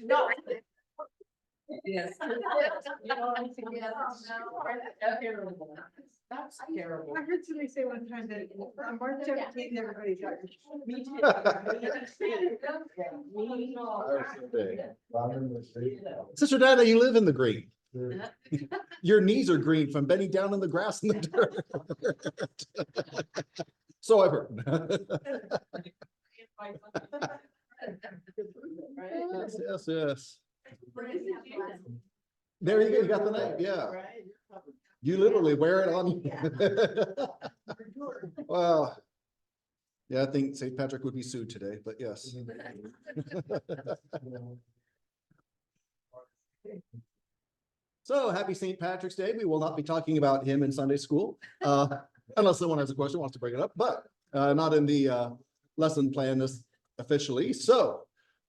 No. Yes. That's terrible. I heard somebody say one time that on March 17th, everybody's like, Me too. Sister Dinah, you live in the green. Your knees are green from bending down in the grass in the dirt. So I've heard. Yes, yes. There you go, you got the name, yeah. You literally wear it on. Well, yeah, I think St. Patrick would be sued today, but yes. So happy St. Patrick's Day. We will not be talking about him in Sunday school, unless someone has a question, wants to bring it up, but not in the lesson plan this officially. So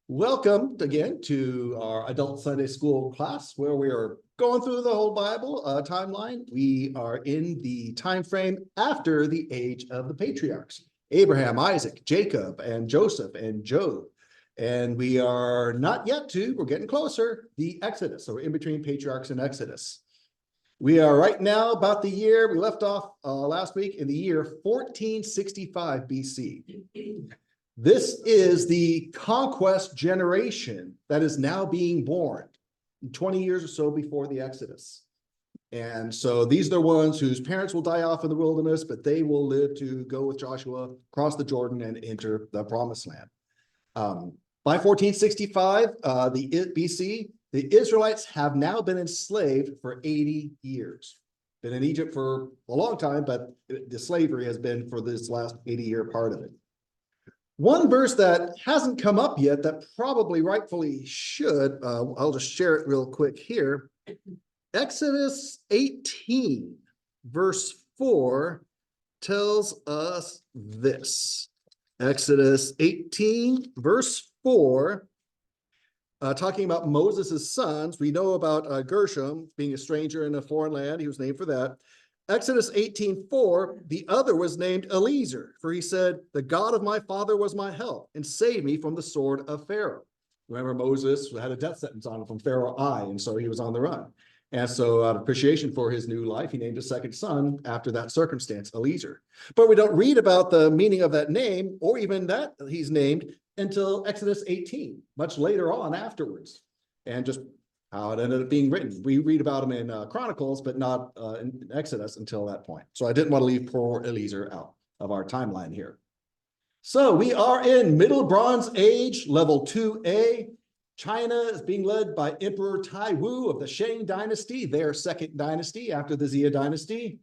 welcome again to our adult Sunday school class where we are going through the whole Bible timeline. We are in the time frame after the age of the patriarchs, Abraham, Isaac, Jacob, and Joseph, and Job. And we are not yet to, we're getting closer, the Exodus. So we're in between patriarchs and Exodus. We are right now about the year, we left off last week in the year 1465 BC. This is the conquest generation that is now being born 20 years or so before the Exodus. And so these are the ones whose parents will die off in the wilderness, but they will live to go with Joshua, cross the Jordan, and enter the promised land. By 1465, BC, the Israelites have now been enslaved for 80 years. Been in Egypt for a long time, but the slavery has been for this last 80-year part of it. One verse that hasn't come up yet that probably rightfully should, I'll just share it real quick here. Exodus 18, verse 4 tells us this. Exodus 18, verse 4, talking about Moses' sons. We know about Gershom being a stranger in a foreign land. He was named for that. Exodus 18:4, the other was named Eliezer, for he said, the God of my father was my help and saved me from the sword of Pharaoh. Remember, Moses had a death sentence on him from Pharaoh I, and so he was on the run. And so out of appreciation for his new life, he named his second son after that circumstance, Eliezer. But we don't read about the meaning of that name, or even that he's named, until Exodus 18, much later on afterwards. And just how it ended up being written. We read about him in Chronicles, but not in Exodus until that point. So I didn't want to leave poor Eliezer out of our timeline here. So we are in Middle Bronze Age, level 2A. China is being led by Emperor Taiwu of the Shang Dynasty, their second dynasty after the Xia Dynasty.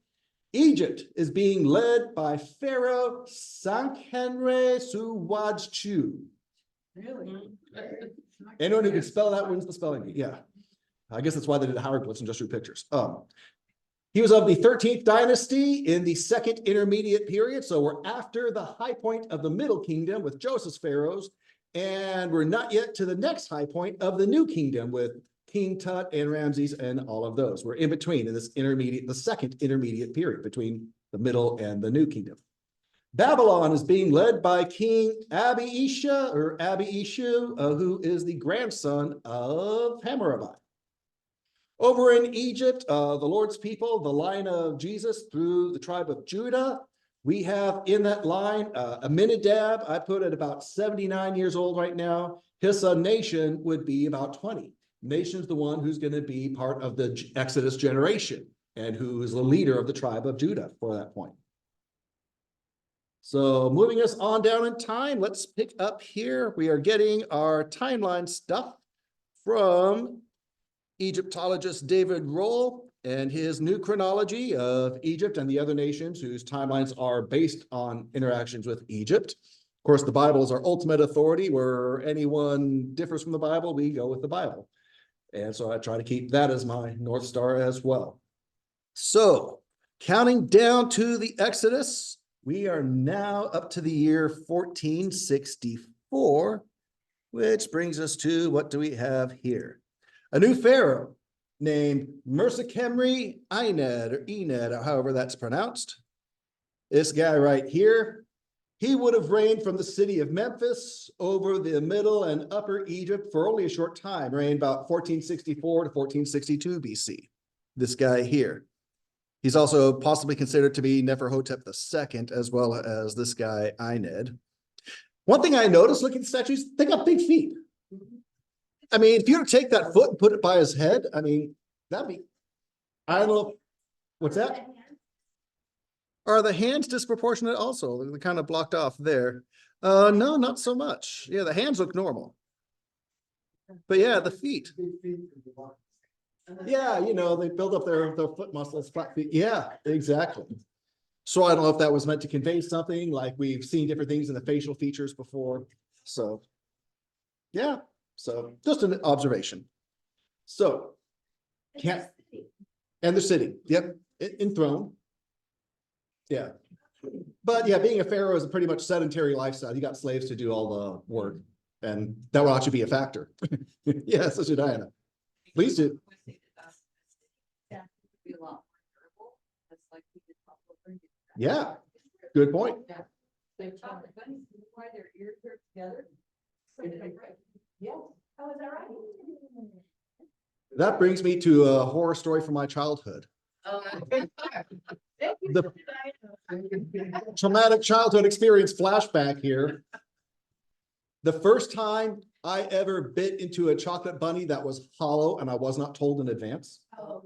Egypt is being led by Pharaoh Sewadjkare. really? Anyone who can spell that wins the spelling bee. Yeah. I guess that's why they did hieroglyphs and just drew pictures. He was of the 13th dynasty in the second intermediate period. So we're after the high point of the Middle Kingdom with Joseph's pharaohs. And we're not yet to the next high point of the New Kingdom with King Tut and Ramses and all of those. We're in between in this intermediate, the second intermediate period between the Middle and the New Kingdom. Babylon is being led by King Abi-Isha or Abi-Ishu, who is the grandson of Hammurabi. Over in Egypt, the Lord's people, the line of Jesus through the tribe of Judah, we have in that line Amminadab, I put at about 79 years old right now. His son Nation would be about 20. Nation's the one who's going to be part of the Exodus generation and who is the leader of the tribe of Judah for that point. So moving us on down in time, let's pick up here. We are getting our timeline stuff from Egyptologist David Roll and his new chronology of Egypt and the other nations whose timelines are based on interactions with Egypt. Of course, the Bible is our ultimate authority. Where anyone differs from the Bible, we go with the Bible. And so I try to keep that as my North Star as well. So counting down to the Exodus, we are now up to the year 1464, which brings us to what do we have here? A new pharaoh named Mersekhemre Ined, or however that's pronounced. This guy right here He would have reigned from the city of Memphis over the middle and upper Egypt for only a short time, reigned about 1464 to 1462 BC. This guy here. He's also possibly considered to be Neferhotep II, as well as this guy, Ined. One thing I noticed looking at the statues, they got big feet. I mean, if you were to take that foot and put it by his head, I mean, that'd be, I don't know, what's that? Are the hands disproportionate also? They're kind of blocked off there. No, not so much. Yeah, the hands look normal. But yeah, the feet. Yeah, you know, they build up their foot muscles, flat feet. Yeah, exactly. So I don't know if that was meant to convey something, like we've seen different things in the facial features before. So, yeah, so just an observation. So, can't, and the city, yep, enthroned. Yeah. But yeah, being a pharaoh is a pretty much sedentary lifestyle. You got slaves to do all the work, and that will actually be a factor. Yeah, so should Diana. Please do. Yeah. Be a lot more durable. That's like we did before. Yeah, good point. Yeah. They chocolate bunnies, why their ears are together. Yeah. Oh, is that right? That brings me to a horror story from my childhood. The traumatic childhood experience flashback here. The first time I ever bit into a chocolate bunny that was hollow and I was not told in advance. Oh.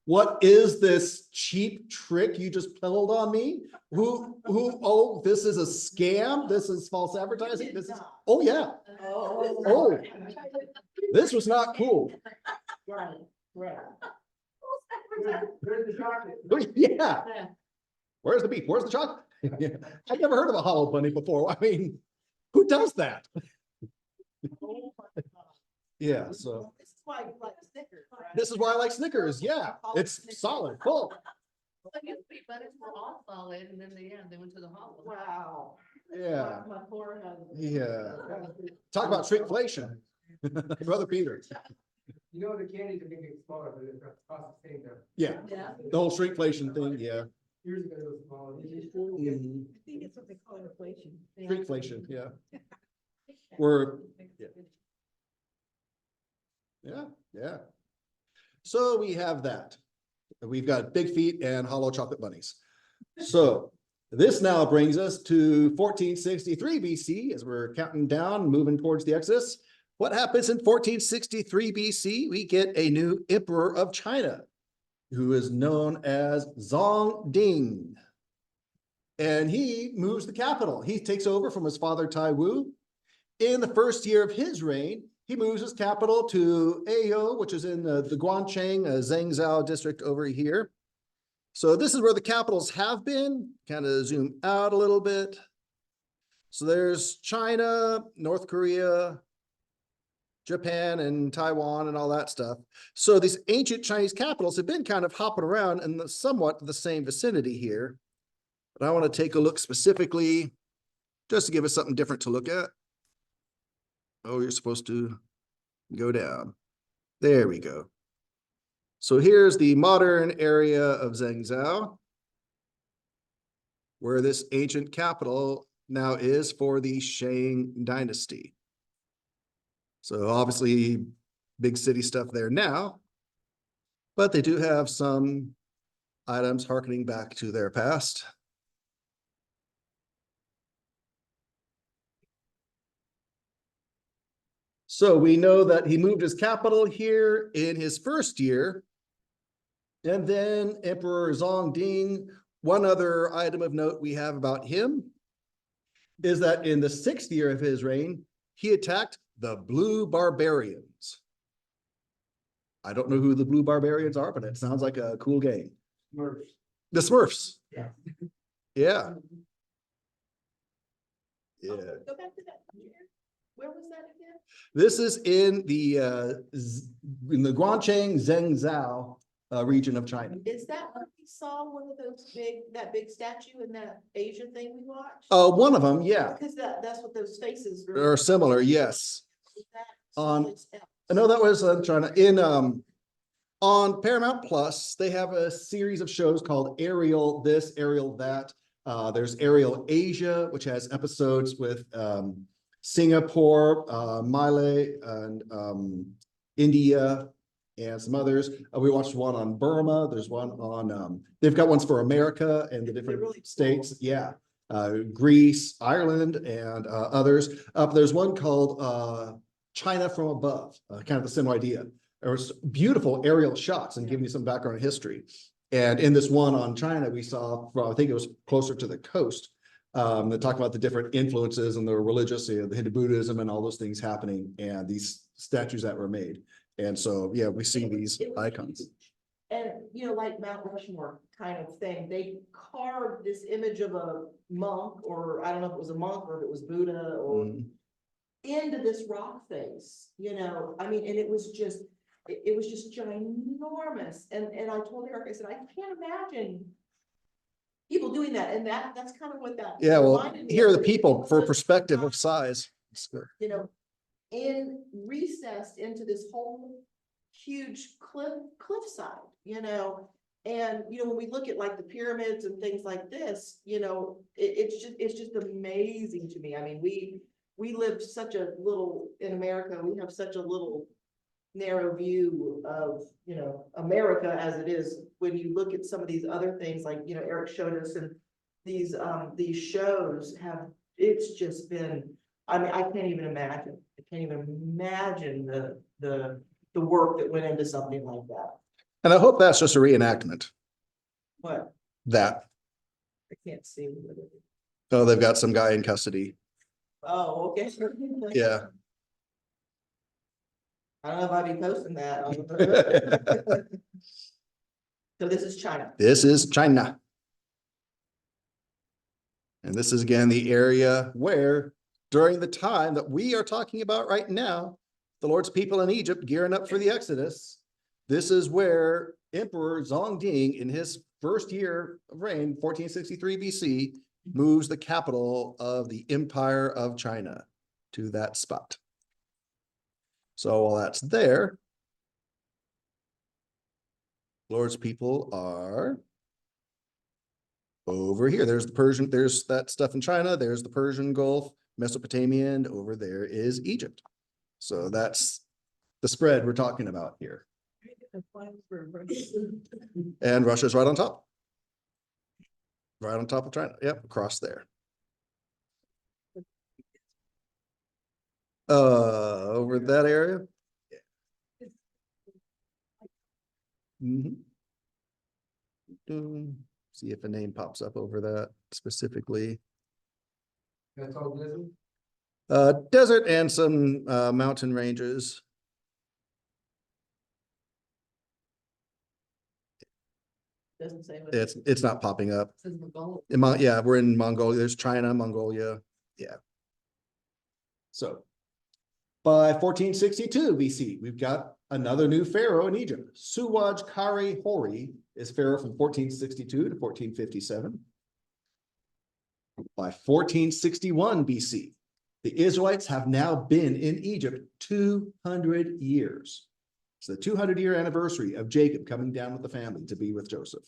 What is this cheap trick you just peddled on me? Oh, this is a scam. This is false advertising. This is, oh yeah. Oh, this was not cool. Right, right. Where's the chocolate? Yeah. Where's the beef? Where's the chocolate? Yeah. I've never heard of a hollow bunny before. I mean, who does that? Yeah, so. This is why you like Snickers, right? This is why I like Snickers. Yeah, it's solid, full. I guess sweet butters were all solid and then they went to the hollow. Wow. Yeah, My poor husband. yeah. Talk about shrinkflation. Brother Peter. You know, the candies are getting smaller, but it's cost the same time. Yeah, Yeah. the whole shrinkflation thing, yeah. Years ago, it was smaller. Mhm. I think it's what they call inflation. Shrinkflation, yeah. We're, yeah. So we have that. We've got big feet and hollow chocolate bunnies. So this now brings us to 1463 BC as we're counting down, moving towards the Exodus. What happens in 1463 BC? We get a new emperor of China who is known as Zhong Ding. And he moves the capital. He takes over from his father Tai Wu. In the first year of his reign, he moves his capital to Ayo, which is in the Guancheng, Zhangzhou district over here. So this is where the capitals have been. Kind of zoom out a little bit. So there's China, North Korea, Japan, and Taiwan, and all that stuff. So these ancient Chinese capitals have been kind of hopping around in somewhat the same vicinity here. But I want to take a look specifically, just to give us something different to look at. Oh, you're supposed to go down. There we go. So here's the modern area of Zhangzhou, where this ancient capital now is for the Shang Dynasty. So obviously big city stuff there now, but they do have some items harkening back to their past. So we know that he moved his capital here in his first year. And then Emperor Zhong Ding, one other item of note we have about him is that in the 6th year of his reign, he attacked the Blue Barbarians. I don't know who the Blue Barbarians are, but it sounds like a cool game. Smurfs. The Smurfs. Yeah. Yeah. Yeah. Go back to that. Where was that again? This is in the Guancheng Zhangzhou region of China. Is that where we saw one of those that big statue in that Asia thing we watched? One of them, yeah, Because that's what those faces are similar, yes. On- someplace else? I know that was China. In on Paramount Plus, they have a series of shows called Aerial This, Aerial That. There's Aerial Asia, which has episodes with Singapore, Malay, and India, and some others. We watched one on Burma. There's one on, they've got ones for America and the different really cool. states. Yeah. Greece, Ireland, and others. There's one called China from Above, kind of the same idea. There was beautiful aerial shots and giving you some background history. And in this one on China, we saw, I think it was closer to the coast, that talk about the different influences and the religious, the Hindu Buddhism and all those things happening, and these statues that were made. And so, yeah, we see these It was icons. huge. And, you know, like Mount Rushmore kind of thing, they carved this image of a monk, or I don't know if it was a monk or if it was Buddha or Mhm. into this rock face, you know, I mean, and it was just ginormous. And I told Eric, I said, I can't imagine people doing that. And that's kind of what that. Yeah, well, reminded me here are of. the people for perspective of size. You know, recessed into this whole huge cliffside, you know. And, you know, when we look at like the pyramids and things like this, you know, it's just amazing to me. I mean, we live such a little, in America, we have such a little narrow view of, you know, America as it is. When you look at some of these other things, like, you know, Eric showed us, and these shows have, it's just been, I mean, I can't even imagine. I can't even imagine the work that went into something like that. And I hope that's just a reenactment. What? That, I can't see. What it is. oh, they've got some guy in custody. Oh, okay. Yeah. I don't know if I'd be posting that. So this is China. This is China. And this is again the area where, during the time that we are talking about right now, the Lord's people in Egypt gearing up for the Exodus, this is where Emperor Zhong in his first year of reign, 1463 BC, moves the capital of the Empire of China to that spot. So while that's there, Lord's people are over here. There's the Persian, there's that stuff in China, there's the Persian Gulf, Mesopotamia, and over there is Egypt. So that's the spread we're talking about here. And Russia's right on top. Right on top of China. Yep, across there. Over that area. See if a name pops up over that specifically. That's all desert? Desert and some mountain ranges. Doesn't say. What It's not popping up. says Mongolia. Yeah, we're in Mongolia. There's China, Mongolia. Yeah. So by 1462 BC, we've got another new pharaoh in Egypt. Sewadjkare Hori is pharaoh from 1462 to 1457. By 1461 BC, the Israelites have now been in Egypt 200 years. It's the 200-year anniversary of Jacob coming down with the family to be with Joseph.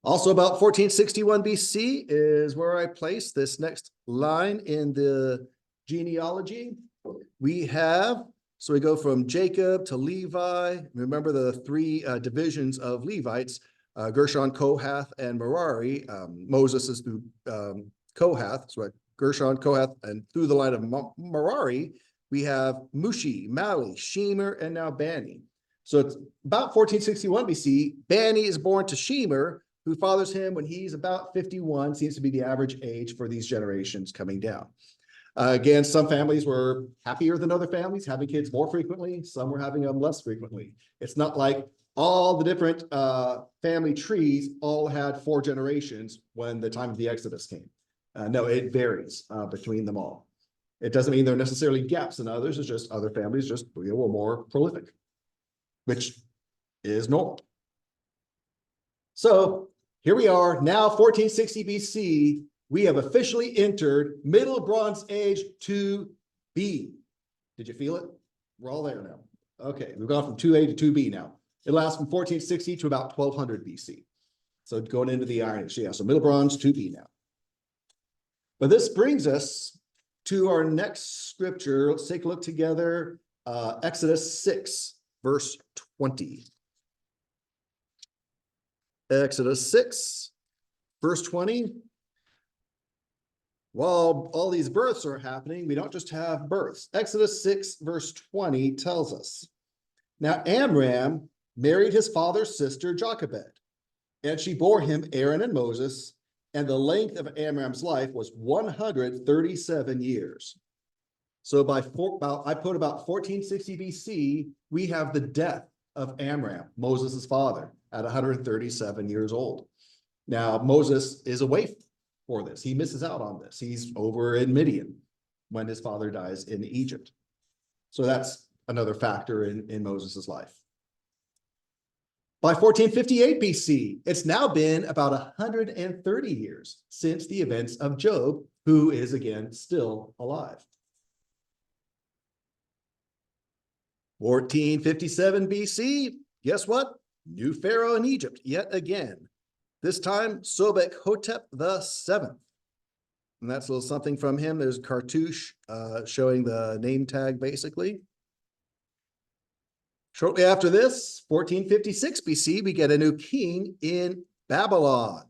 Also about 1461 BC is where I place this next line in the genealogy. We have, so we go from Jacob to Levi. Remember the three divisions of Levites, Gershon, Kohath, and Merari. Moses is through Kohath, so Gershon, Kohath, and through the line of Merari, we have Mushi, Mali, Shemer, and now Bani. So it's about 1461 BC. Bani is born to Shemer, who fathers him when he's about 51, seems to be the average age for these generations coming down. Again, some families were happier than other families, having kids more frequently. Some were having them less frequently. It's not like all the different family trees all had 4 generations when the time of the Exodus came. No, it varies between them all. It doesn't mean there are necessarily gaps in others. It's just other families just were more prolific, which is normal. So here we are now, 1460 BC. We have officially entered Middle Bronze Age 2B. Did you feel it? We're all there now. Okay, we've gone from 2A to 2B now. It lasts from 1460 to about 1200 BC. So going into the Iron Age, yeah, so Middle Bronze 2B now. But this brings us to our next scripture. Let's take a look together. Exodus 6, verse 20. Exodus 6, verse 20. While all these births are happening, we don't just have births. Exodus 6, verse 20 tells us, now Amram married his father's sister Jochebed, and she bore him Aaron and Moses, and the length of Amram's life was 137 years. So I put about 1460 BC, we have the death of Amram, Moses' father, at 137 years old. Now, Moses is away for this. He misses out on this. He's over in Midian when his father dies in Egypt. So that's another factor in Moses' life. By 1458 BC, it's now been about 130 years since the events of Job, who is again still alive. 1457 BC, guess what? New Pharaoh in Egypt yet again. This time, Sobehotep VII. And that's a little something from him. There's a cartouche showing the name tag, basically. Shortly after this, 1456 BC, we get a new king in Babylon,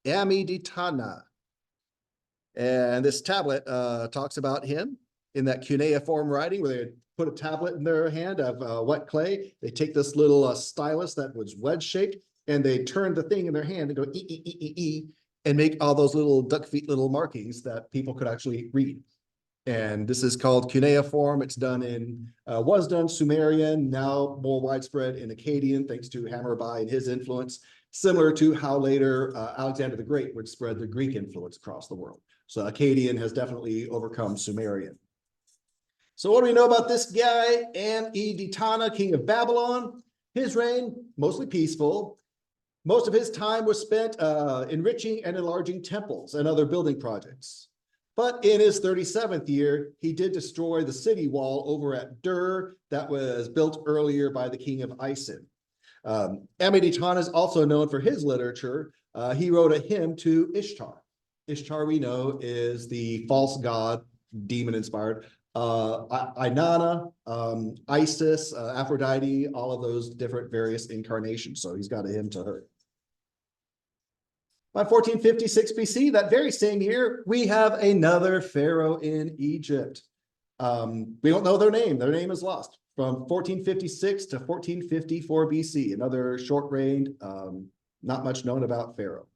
Ammiditana. And this tablet talks about him in that cuneiform writing where they put a tablet in their hand of wet clay. They take this little stylus that was wedge-shaped, and they turn the thing in their hand and go E, and make all those little duck feet little markings that people could actually read. And this is called cuneiform. It's done was done Sumerian, now more widespread in Akkadian, thanks to Hammurabi and his influence, similar to how later Alexander the Great would spread the Greek influence across the world. So Akkadian has definitely overcome Sumerian. So what do we know about this guy, Ammiditana, king of Babylon? His reign, mostly peaceful. Most of his time was spent enriching and enlarging temples and other building projects. But in his 37th year, he did destroy the city wall over at Dur that was built earlier by the king of Isin. Ammiditana is also known for his literature. He wrote a hymn to Ishtar. Ishtar, we know, is the false god, demon-inspired. Inanna, Isis, Aphrodite, all of those different various incarnations. So he's got a hymn to her. By 1456 BC, that very same year, we have another pharaoh in Egypt. We don't know their name. Their name is lost. From 1456 to 1454 BC, another short-reigned, not much known about pharaoh.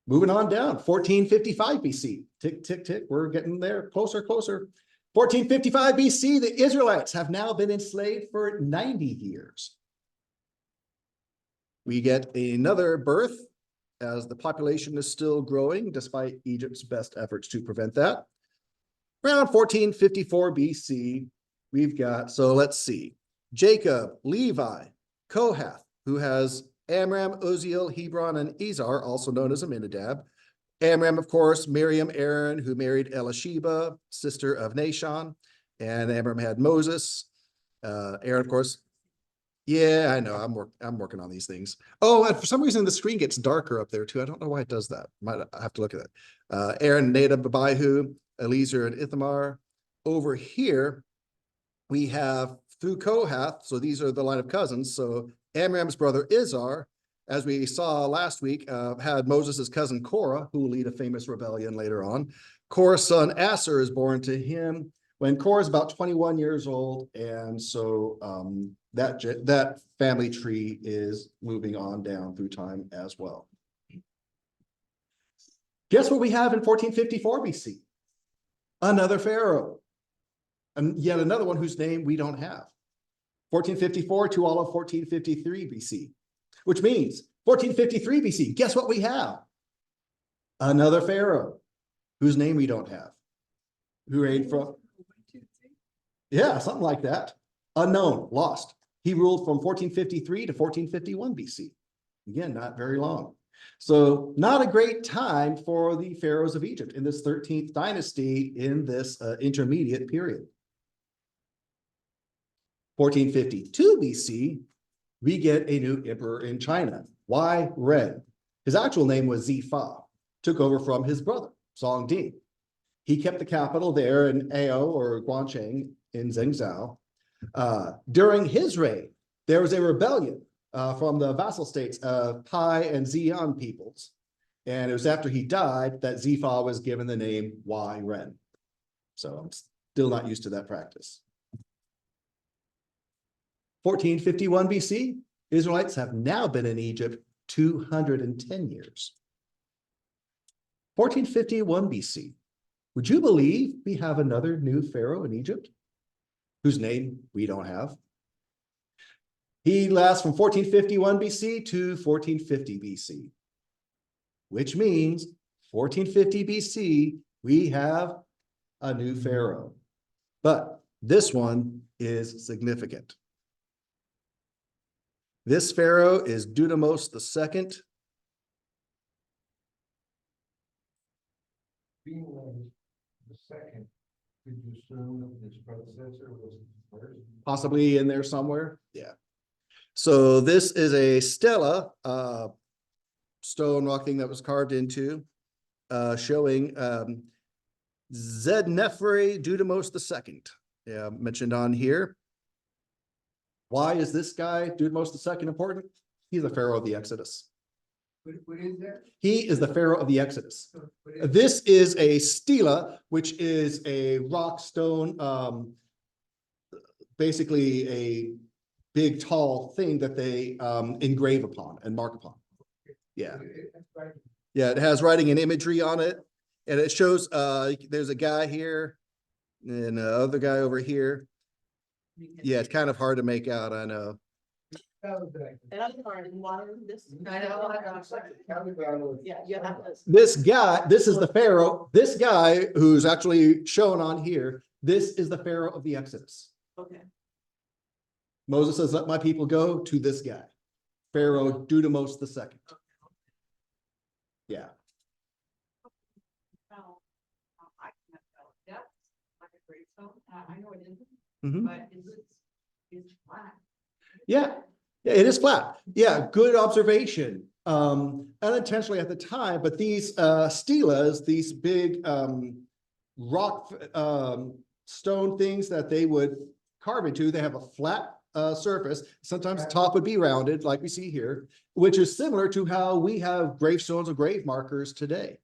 Moving on down, 1455 BC. Tick, tick, tick. We're getting there. Closer, closer. 1455 BC, the Israelites have now been enslaved for 90 years. We get another birth as the population is still growing, despite Egypt's best efforts to prevent that. Around 1454 BC, we've got, so let's see, Jacob, Levi, Kohath, who has Amram, Uzziel, Hebron, and Izhar, also known as Amminadab. Amram, of course, Miriam, Aaron, who married Elisheba, sister of Nashon, and Amram had Moses. Aaron, of course. Yeah, I know. I'm working on these things. Oh, and for some reason the screen gets darker up there too. I don't know why it does that. Might have to look at that. Aaron, Nadab, Abihu, Eliezer, and Ithamar. Over here, we have through Kohath. So these are the line of cousins. So Amram's brother Izhar, as we saw last week, had Moses' cousin Korah, who will lead a famous rebellion later on. Korah's son Assir is born to him when Korah is about 21 years old. And so that family tree is moving on down through time as well. Guess what we have in 1454 BC? Another pharaoh. And yet another one whose name we don't have. 1454 to all of 1453 BC, which means 1453 BC, guess what we have? Another pharaoh whose name we don't have. Who reigned from? Yeah, something like that. Unknown, lost. He ruled from 1453 to 1451 BC. Again, not very long. So not a great time for the pharaohs of Egypt in this 13th dynasty in this intermediate period. 1452 BC, we get a new emperor in China, Y Ren. His actual name was Zifa, took over from his brother, Zhong. He kept the capital there in Ao or Guancheng in Zhengzhou. During his reign, there was a rebellion from the vassal states of Pai and Xi'an peoples. And it was after he died that Zifa was given the name Y Ren. So I'm still not used to that practice. 1451 BC, Israelites have now been in Egypt 210 years. 1451 BC, would you believe we have another new pharaoh in Egypt, whose name we don't have? He lasts from 1451 BC to 1450 BC, which means 1450 BC, we have a new pharaoh. But this one is significant. This pharaoh is Dudimose II. Being the second, could you assume that his predecessor was the first? Possibly in there somewhere. Yeah. So this is a stela, stone rock thing that was carved into, showing Zednefre Dudimose II. Yeah, mentioned on here. Why is this guy, Dudimose II, important? He's the pharaoh of the Exodus. What is that? He is the pharaoh of the Exodus. What is- This is a stela, which is a rock stone, basically a big, tall thing that they engrave upon and mark upon. Yeah. That's right. Yeah, it has writing and imagery on it. And it shows there's a guy here and another guy over here. Yeah, it's kind of hard to make out, I know. That was like- And I'm sorry, why this? I know. Yeah, you have this. This guy, this is the pharaoh. This guy who's actually shown on here, this is the pharaoh of the Exodus. Okay. Moses says, let my people go, to this guy, Pharaoh Dudimose II. Yeah. Well, I can't tell. That's like a gravestone. I know it isn't, Mhm. but it's flat. Yeah, yeah, it is flat. Yeah, good observation. Unintentionally at the time, but these stelas, these big rock stone things that they would carve into, they have a flat surface. Sometimes the top would be rounded, like we see here, which is similar to how we have gravestones or grave markers today.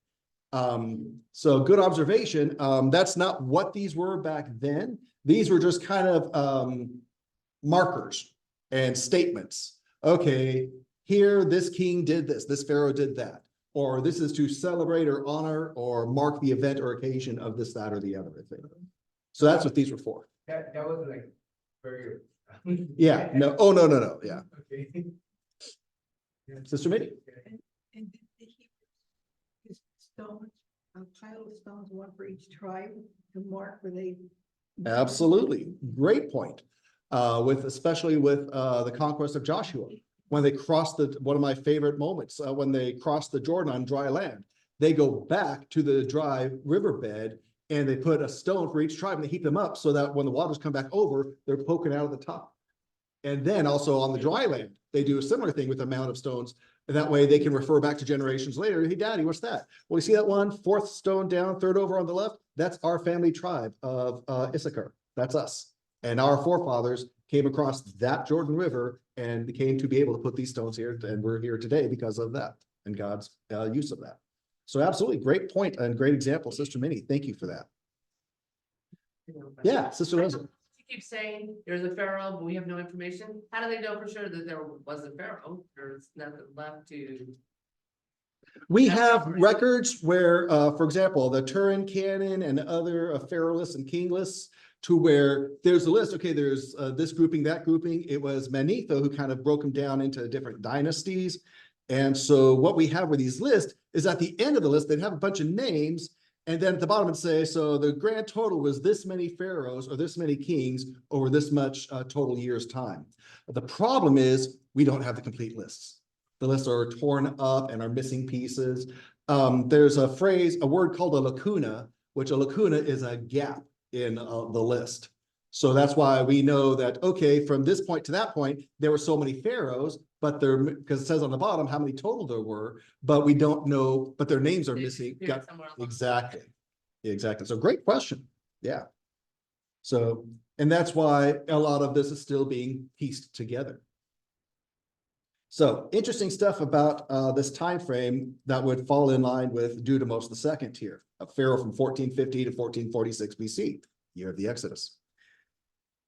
So good observation. That's not what these were back then. These were just kind of markers and statements. Okay, here this king did this, this pharaoh did that, or this is to celebrate or honor or mark the event or occasion of this, that, or the other thing. So that's what these were for. That was like very. Yeah, no, oh, no, yeah. Okay. Yeah. Sister Minnie. And did the Hebrews use stones, pile of stones, one for each tribe to mark where they? Absolutely, great point. Especially with the conquest of Joshua, when they crossed one of my favorite moments, when they crossed the Jordan on dry land, they go back to the dry riverbed and they put a stone for each tribe and they heap them up so that when the waters come back over, they're poking out of the top. And then also on the dry land, they do a similar thing with the amount of stones. And that way they can refer back to generations later. Hey, Daddy, what's that? Well, you see that one, fourth stone down, third over on the left? That's our family tribe of Issachar. That's us. And our forefathers came across that Jordan River and came to be able to put these stones here. And we're here today because of that and God's use of that. So absolutely great point and great example, Sister Minnie. Thank you for that. Yeah, Sister Leslie. You keep saying there's a pharaoh, but we have no information. How do they know for sure that there was a pharaoh? There's nothing left to. We have records where, for example, the Turin Canon and other pharaoh lists and king lists, to where there's a list. Okay, there's this grouping, that grouping. It was Manetho who kind of broke them down into different dynasties. And so what we have with these lists is at the end of the list, they'd have a bunch of names. And then at the bottom it'd say, so the grand total was this many pharaohs or this many kings over this much total years time. But the problem is we don't have the complete lists. The lists are torn up and are missing pieces. There's a phrase, a word called a lacuna, which a lacuna is a gap in the list. So that's why we know that, okay, from this point to that point, there were so many pharaohs, but because it says on the bottom how many total there were, but we don't know, but their names are They missing. disappeared somewhere along the way. Exactly. Exactly. So great question. Yeah. So, and that's why a lot of this is still being pieced together. So interesting stuff about this time frame that would fall in line with Dudimose II here, a pharaoh from 1450 to 1446 BC, year of the Exodus.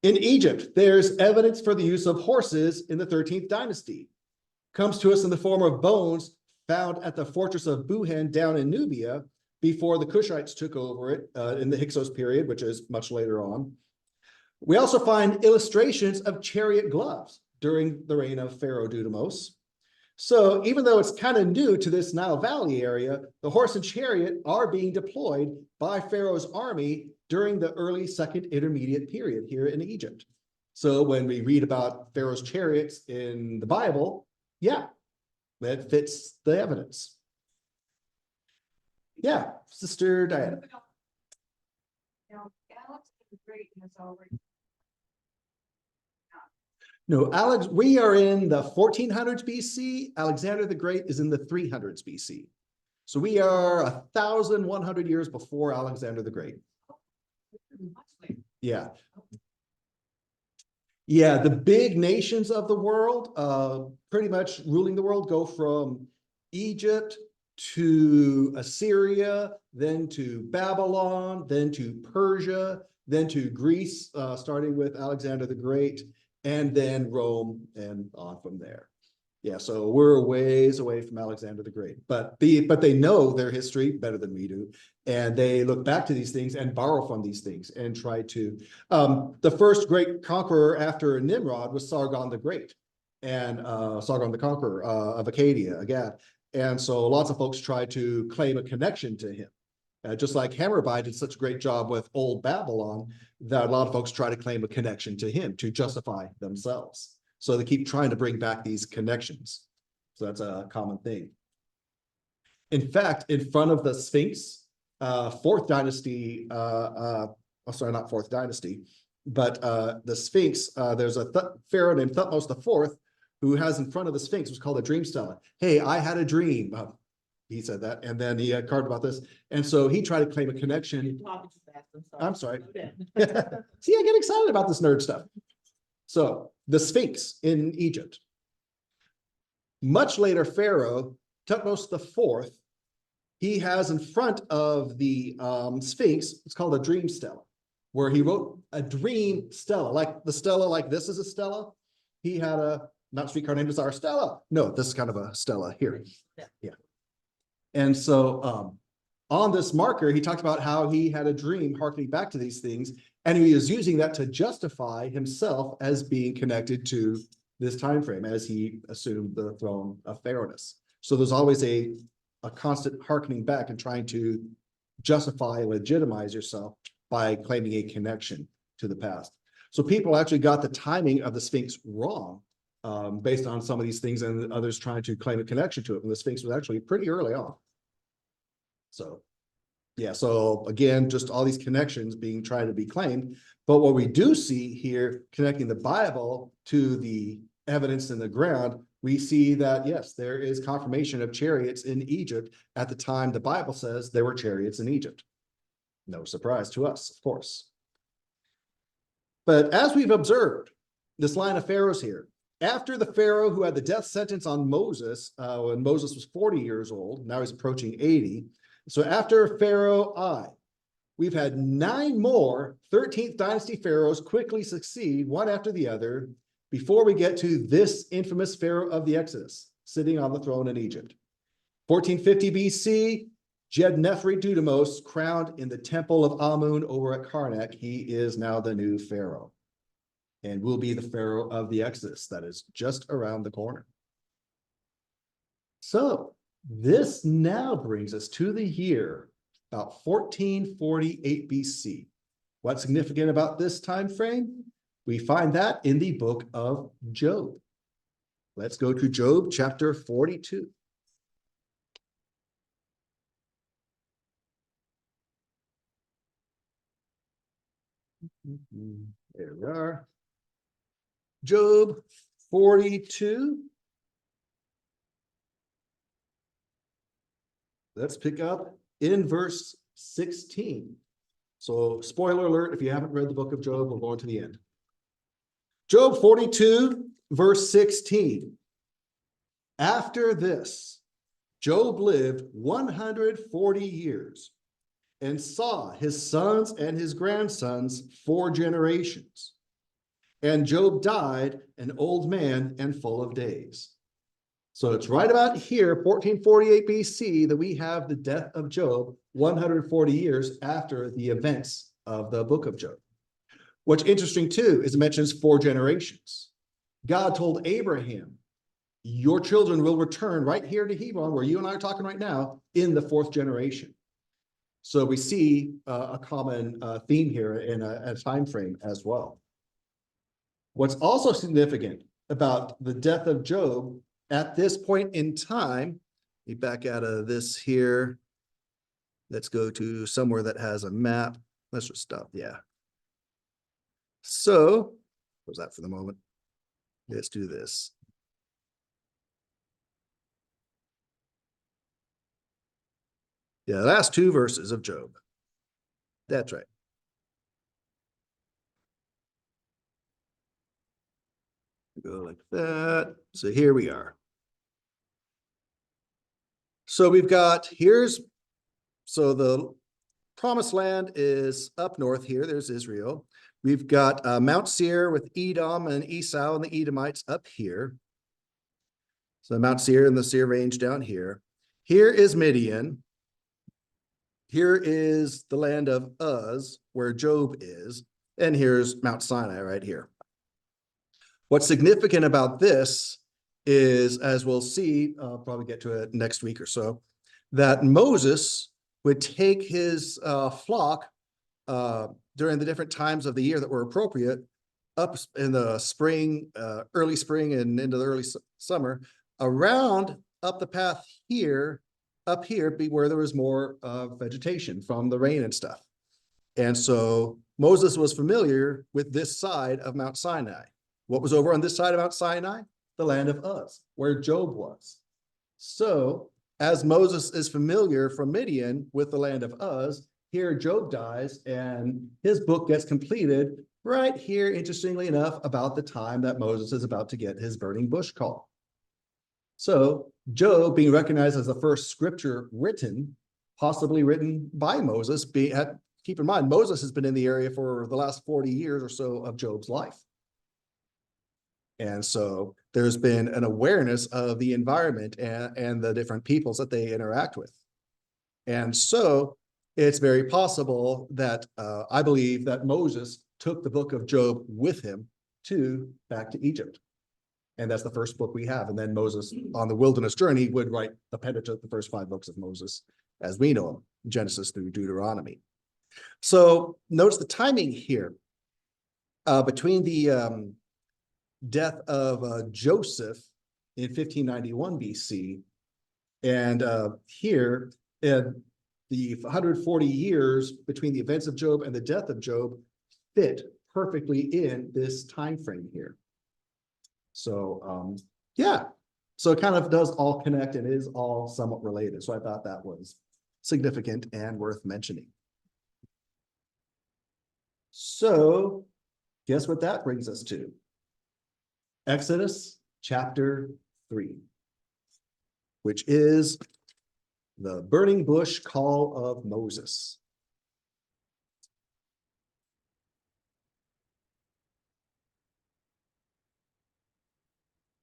In Egypt, there's evidence for the use of horses in the 13th dynasty. Comes to us in the form of bones found at the fortress of Buhan down in Nubia before the Cushites took over it in the Hyksos period, which is much later on. We also find illustrations of chariot gloves during the reign of Pharaoh Dudimose. So even though it's kind of new to this Nile Valley area, the horse and chariot are being deployed by Pharaoh's army during the early Second Intermediate period here in Egypt. So when we read about Pharaoh's chariots in the Bible, yeah, that fits the evidence. Yeah, Sister Diana. Now, Alex the Great has already. No, Alex, we are in the 1400s BC. Alexander the Great is in the 300s BC. So we are 1,100 years before Alexander the Great. Yeah. Yeah, the big nations of the world, pretty much ruling the world, go from Egypt to Assyria, then to Babylon, then to Persia, then to Greece, starting with Alexander the Great, and then Rome and on from there. Yeah, so we're ways away from Alexander the Great, but they know their history better than we do, and they look back to these things and borrow from these things and try to. The first great conqueror after Nimrod was Sargon the Great, and Sargon the Conqueror of Acadia, again. And so lots of folks try to claim a connection to him. Just like Hammurabi did such a great job with Old Babylon, that a lot of folks try to claim a connection to him to justify themselves. So they keep trying to bring back these connections. So that's a common thing. In fact, in front of the Sphinx, fourth dynasty, sorry, not fourth dynasty, but the Sphinx, there's a pharaoh named Thutmose IV who has in front of the Sphinx what's called a dream stela. Hey, I had a dream. He said that, and then he carved about this. And so he tried to claim a connection. I'm sorry. See, I get excited about this nerd stuff. So the Sphinx in Egypt. Much later Pharaoh, Thutmose IV, he has in front of the Sphinx, it's called a dream stela, where he wrote a dream stela, like the stela, like this is a stela. He had a, not streetcar named Desire Stella. No, this is kind of a stela here. Yeah. And so on this marker, he talked about how he had a dream harkening back to these things, and he was using that to justify himself as being connected to this time frame as he assumed the throne of pharaohness. So there's always a constant harkening back and trying to justify and legitimize yourself by claiming a connection to the past. So people actually got the timing of the Sphinx wrong based on some of these things, and others trying to claim a connection to it. And the Sphinx was actually pretty early on. So, yeah, so again, just all these connections being tried to be claimed. But what we do see here, connecting the Bible to the evidence in the ground, we see that, yes, there is confirmation of chariots in Egypt at the time the Bible says there were chariots in Egypt. No surprise to us, of course. But as we've observed, this line of pharaohs here, after the pharaoh who had the death sentence on Moses, when Moses was 40 years old, now he's approaching 80. So after Pharaoh I, we've had 9 more 13th dynasty pharaohs quickly succeed one after the other before we get to this infamous Pharaoh of the Exodus sitting on the throne in Egypt. 1450 BC, Jed-Nefri Dudimose crowned in the temple of Amun over at Karnak. He is now the new Pharaoh and will be the Pharaoh of the Exodus that is just around the corner. So this now brings us to the year about 1448 BC. What's significant about this time frame? We find that in the book of Job. Let's go to Job chapter 42. There we are. Job 42. Let's pick up in verse 16. So spoiler alert, if you haven't read the book of Job, we'll go on to the end. Job 42, verse 16. After this, Job lived 140 years and saw his sons and his grandsons 4 generations. And Job died an old man and full of days. So it's right about here, 1448 BC, that we have the death of Job 140 years after the events of the book of Job. What's interesting too is it mentions 4 generations. God told Abraham, your children will return right here to Hebron, where you and I are talking right now, in the 4th generation. So we see a common theme here in a time frame as well. What's also significant about the death of Job at this point in time, let me back out of this here. Let's go to somewhere that has a map. Let's just stop. Yeah. So, what was that for the moment? Let's do this. Yeah, the last 2 verses of Job. That's right. Go like that. So here we are. So we've got, so the promised land is up north here. There's Israel. We've got Mount Seir with Edom and Esau and the Edomites up here. So Mount Seir and the Seir range down here. Here is Midian. Here is the land of Uz, where Job is. And here's Mount Sinai right here. What's significant about this is, as we'll see, I'll probably get to it next week or so, that Moses would take his flock during the different times of the year that were appropriate, up in the spring, early spring and into the early summer, around up the path here, up here, be where there was more vegetation from the rain and stuff. And so Moses was familiar with this side of Mount Sinai. What was over on this side of Mount Sinai? The land of Uz, where Job was. So as Moses is familiar from Midian with the land of Uz, here Job dies and his book gets completed right here, interestingly enough, about the time that Moses is about to get his burning bush call. So Job, being recognized as the first scripture written, possibly written by Moses, keep in mind, Moses has been in the area for the last 40 years or so of Job's life. And so there's been an awareness of the environment and the different peoples that they interact with. And so it's very possible that I believe that Moses took the book of Job with him back to Egypt. And that's the first book we have. And then Moses on the wilderness journey would write the Pentateuch, the first 5 books of Moses, as we know them, Genesis through Deuteronomy. So notice the timing here between the death of Joseph in 1591 BC and here the 140 years between the events of Job and the death of Job fit perfectly in this time frame here. So yeah, so it kind of does all connect and is all somewhat related. So I thought that was significant and worth mentioning. So guess what that brings us to? Exodus chapter 3, which is the burning bush call of Moses.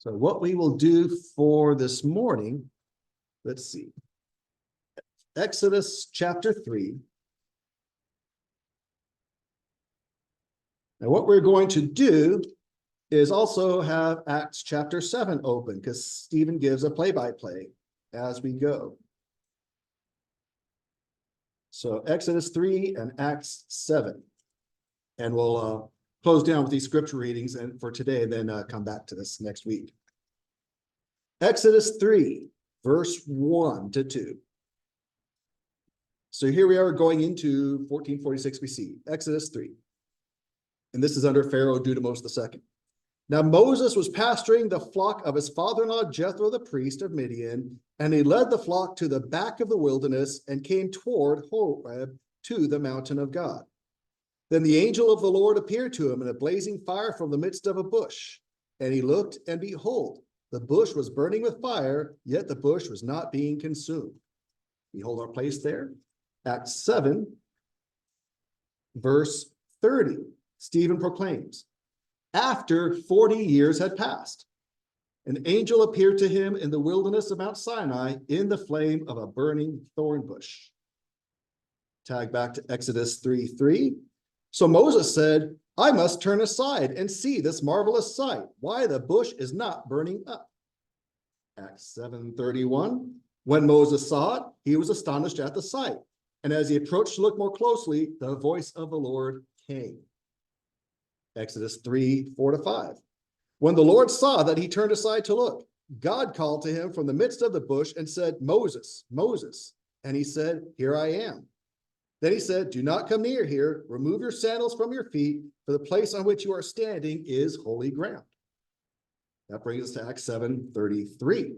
So what we will do for this morning, let's see. Exodus chapter 3. And what we're going to do is also have Acts chapter 7 open, because Stephen gives a play-by-play as we go. So Exodus 3 and Acts 7. And we'll close down with these scripture readings and for today, and then come back to this next week. Exodus 3, verse 1 to 2. So here we are going into 1446 BC, Exodus 3. And this is under Pharaoh Dudimose II. Now Moses was pasturing the flock of his father-in-law Jethro the priest of Midian, and he led the flock to the back of the wilderness and came toward Horeb to the mountain of God. Then the angel of the Lord appeared to him in a blazing fire from the midst of a bush. And he looked, and behold, the bush was burning with fire, yet the bush was not being consumed. We hold our place there. Acts 7, verse 30. Stephen proclaims, after 40 years had passed, an angel appeared to him in the wilderness of Mount Sinai in the flame of a burning thorn bush. Tag back to Exodus 3:3. So Moses said, I must turn aside and see this marvelous sight, why the bush is not burning up. Acts 7:31. When Moses saw it, he was astonished at the sight. And as he approached to look more closely, the voice of the Lord came. Exodus 3:4-5. When the Lord saw that he turned aside to look, God called to him from the midst of the bush and said, Moses, Moses. And he said, here I am. Then he said, do not come near here. Remove your sandals from your feet, for the place on which you are standing is holy ground. That brings us to Acts 7:33.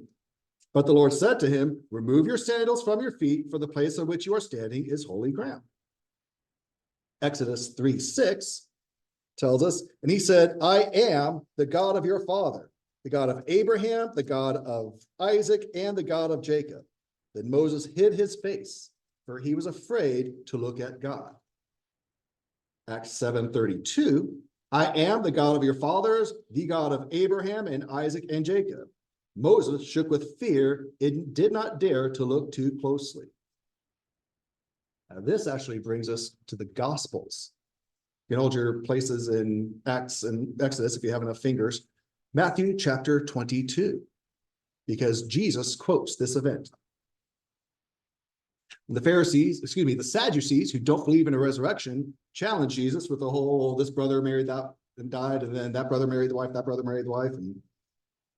But the Lord said to him, remove your sandals from your feet, for the place on which you are standing is holy ground. Exodus 3:6 tells us, and he said, I am the God of your father, the God of Abraham, the God of Isaac, and the God of Jacob. Then Moses hid his face, for he was afraid to look at God. Acts 7:32, I am the God of your fathers, the God of Abraham and Isaac and Jacob. Moses shook with fear and did not dare to look too closely. Now, this actually brings us to the Gospels. You can hold your places in Acts and Exodus if you have enough fingers. Matthew chapter 22, because Jesus quotes this event. The Sadducees, who don't believe in a resurrection, challenge Jesus with the whole, this brother married that and died, and then that brother married the wife, that brother married the wife, and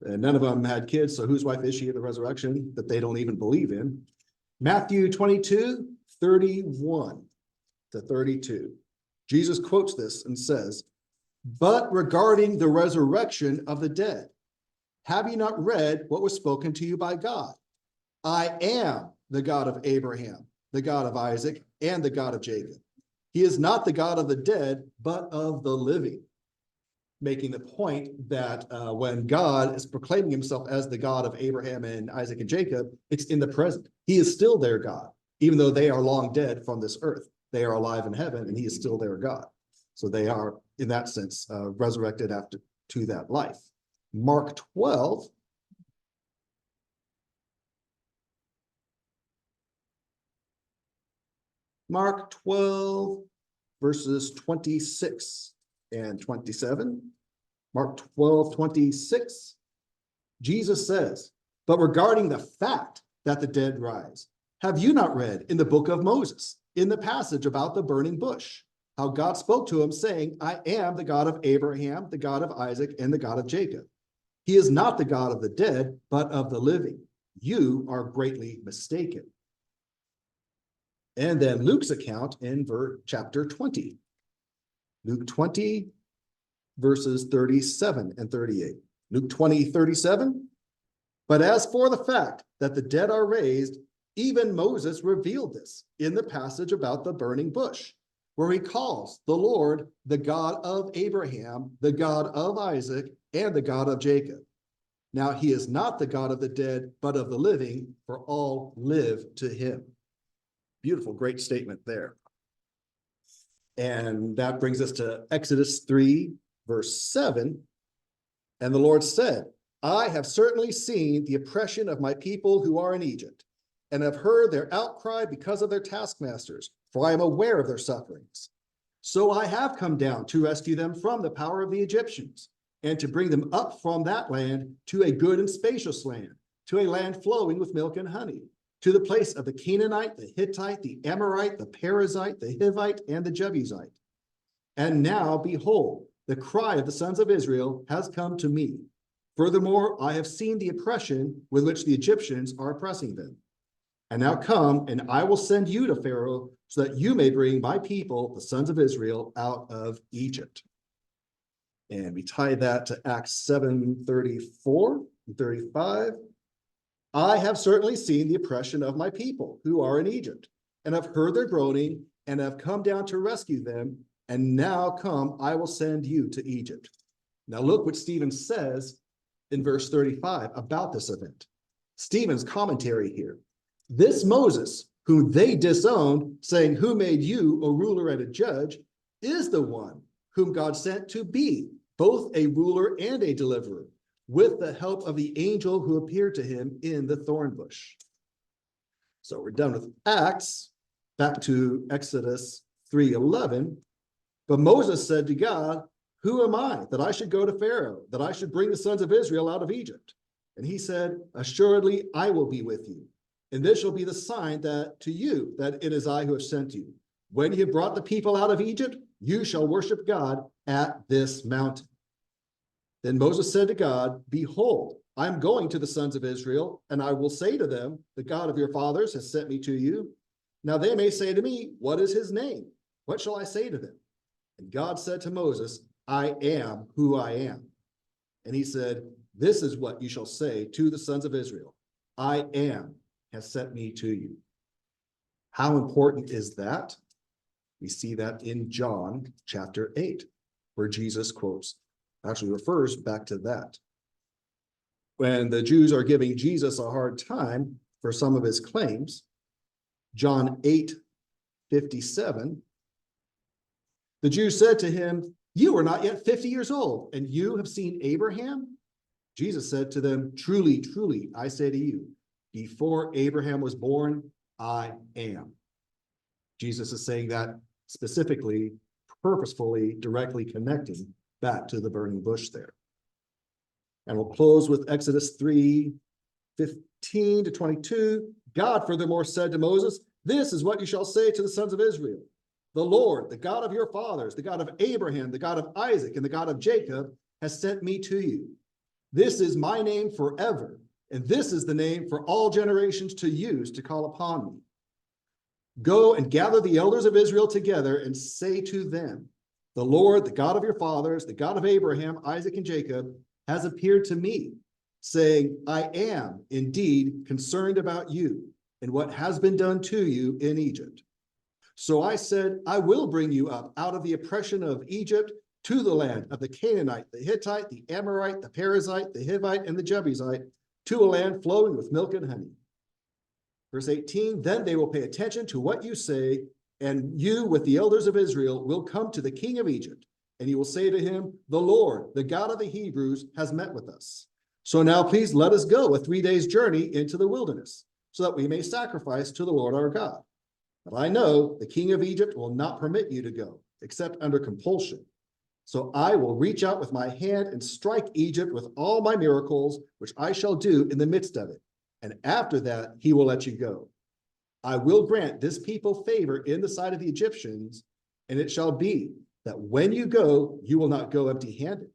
none of them had kids, so whose wife is she in the resurrection that they don't even believe in? Matthew 22:31-32. Jesus quotes this and says, but regarding the resurrection of the dead, have you not read what was spoken to you by God? I am the God of Abraham, the God of Isaac, and the God of Jacob. He is not the God of the dead, but of the living. Making the point that when God is proclaiming himself as the God of Abraham and Isaac and Jacob, it's in the present. He is still their God, even though they are long dead from this earth. They are alive in heaven, and he is still their God. So they are, in that sense, resurrected after to that life. Mark 12. Mark 12, verses 26 and 27. Mark 12:26. Jesus says, but regarding the fact that the dead rise, have you not read in the book of Moses, in the passage about the burning bush, how God spoke to him saying, I am the God of Abraham, the God of Isaac, and the God of Jacob. He is not the God of the dead, but of the living. You are greatly mistaken. And then Luke's account in chapter 20. Luke 20, verses 37 and 38. Luke 20:37. But as for the fact that the dead are raised, even Moses revealed this in the passage about the burning bush, where he calls the Lord the God of Abraham, the God of Isaac, and the God of Jacob. Now he is not the God of the dead, but of the living, for all live to him. Beautiful, great statement there. And that brings us to Exodus 3, verse 7. And the Lord said, I have certainly seen the oppression of my people who are in Egypt, and have heard their outcry because of their taskmasters, for I am aware of their sufferings. So I have come down to rescue them from the power of the Egyptians, and to bring them up from that land to a good and spacious land, to a land flowing with milk and honey, to the place of the Canaanite, the Hittite, the Amorite, the Perizzite, the Hivite, and the Jebusite. And now, behold, the cry of the sons of Israel has come to me. Furthermore, I have seen the oppression with which the Egyptians are oppressing them. And now come, and I will send you to Pharaoh, so that you may bring my people, the sons of Israel, out of Egypt. And we tie that to Acts 7:34 and 35. I have certainly seen the oppression of my people who are in Egypt, and have heard their groaning, and have come down to rescue them. And now come, I will send you to Egypt. Now look what Stephen says in verse 35 about this event. Stephen's commentary here. This Moses, whom they disowned, saying, who made you a ruler and a judge, is the one whom God sent to be both a ruler and a deliverer, with the help of the angel who appeared to him in the thorn bush. So we're done with Acts, back to Exodus 3:11. But Moses said to God, who am I that I should go to Pharaoh, that I should bring the sons of Israel out of Egypt? And he said, assuredly, I will be with you. And this shall be the sign that to you that it is I who have sent you. When you have brought the people out of Egypt, you shall worship God at this mountain. Then Moses said to God, behold, I am going to the sons of Israel, and I will say to them, the God of your fathers has sent me to you. Now they may say to me, what is his name? What shall I say to them? And God said to Moses, I am who I am. And he said, this is what you shall say to the sons of Israel. I am has sent me to you. How important is that? We see that in John chapter 8, where Jesus quotes, actually refers back to that. When the Jews are giving Jesus a hard time for some of his claims, John 8:57, the Jews said to him, you are not yet 50 years old, and you have seen Abraham? Jesus said to them, truly, truly, I say to you, before Abraham was born, I am. Jesus is saying that specifically, purposefully, directly connecting back to the burning bush there. And we'll close with Exodus 3:15-22. God furthermore said to Moses, this is what you shall say to the sons of Israel. The Lord, the God of your fathers, the God of Abraham, the God of Isaac, and the God of Jacob, has sent me to you. This is my name forever, and this is the name for all generations to use to call upon me. Go and gather the elders of Israel together and say to them, the Lord, the God of your fathers, the God of Abraham, Isaac, and Jacob, has appeared to me, saying, I am indeed concerned about you and what has been done to you in Egypt. So I said, I will bring you up out of the oppression of Egypt to the land of the Canaanite, the Hittite, the Amorite, the Perizzite, the Hivite, and the Jebusite, to a land flowing with milk and honey. Verse 18, then they will pay attention to what you say, and you with the elders of Israel will come to the king of Egypt, and you will say to him, the Lord, the God of the Hebrews, has met with us. So now please let us go a 3 days journey into the wilderness, so that we may sacrifice to the Lord our God. But I know the king of Egypt will not permit you to go, except under compulsion. So I will reach out with my hand and strike Egypt with all my miracles, which I shall do in the midst of it. And after that, he will let you go. I will grant this people favor in the sight of the Egyptians, and it shall be that when you go, you will not go empty-handed.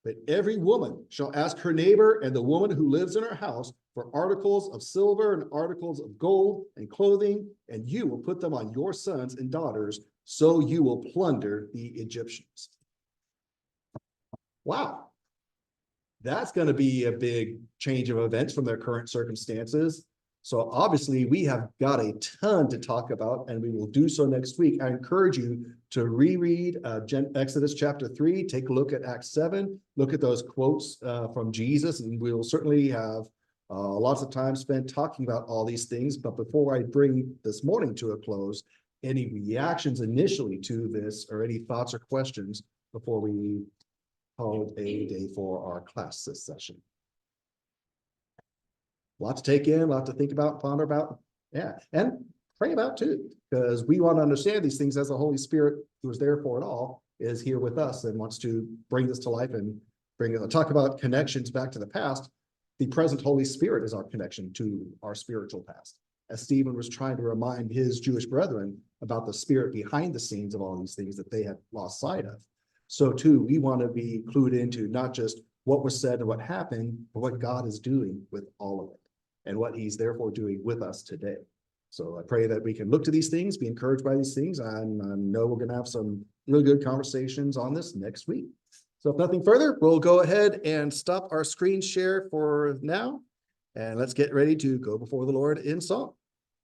But every woman shall ask her neighbor and the woman who lives in her house for articles of silver and articles of gold and clothing, and you will put them on your sons and daughters, so you will plunder the Egyptians. Wow. That's going to be a big change of events from their current circumstances. So obviously we have got a ton to talk about, and we will do so next week. I encourage you to reread Exodus chapter 3, take a look at Acts 7, look at those quotes from Jesus, and we will certainly have lots of time spent talking about all these things. But before I bring this morning to a close, any reactions initially to this, or any thoughts or questions before we call it a day for our class this session? A lot to take in, a lot to think about, ponder about, yeah, and pray about too, because we want to understand these things as the Holy Spirit, who is there for it all, is here with us and wants to bring this to life and bring it. Talk about connections back to the past. The present Holy Spirit is our connection to our spiritual past. As Stephen was trying to remind his Jewish brethren about the spirit behind the scenes of all these things that they had lost sight of. So too, we want to be clued into not just what was said and what happened, but what God is doing with all of it, and what he's therefore doing with us today. So I pray that we can look to these things, be encouraged by these things, and I know we're going to have some really good conversations on this next week. So if nothing further, we'll go ahead and stop our screen share for now. And let's get ready to go before the Lord in song.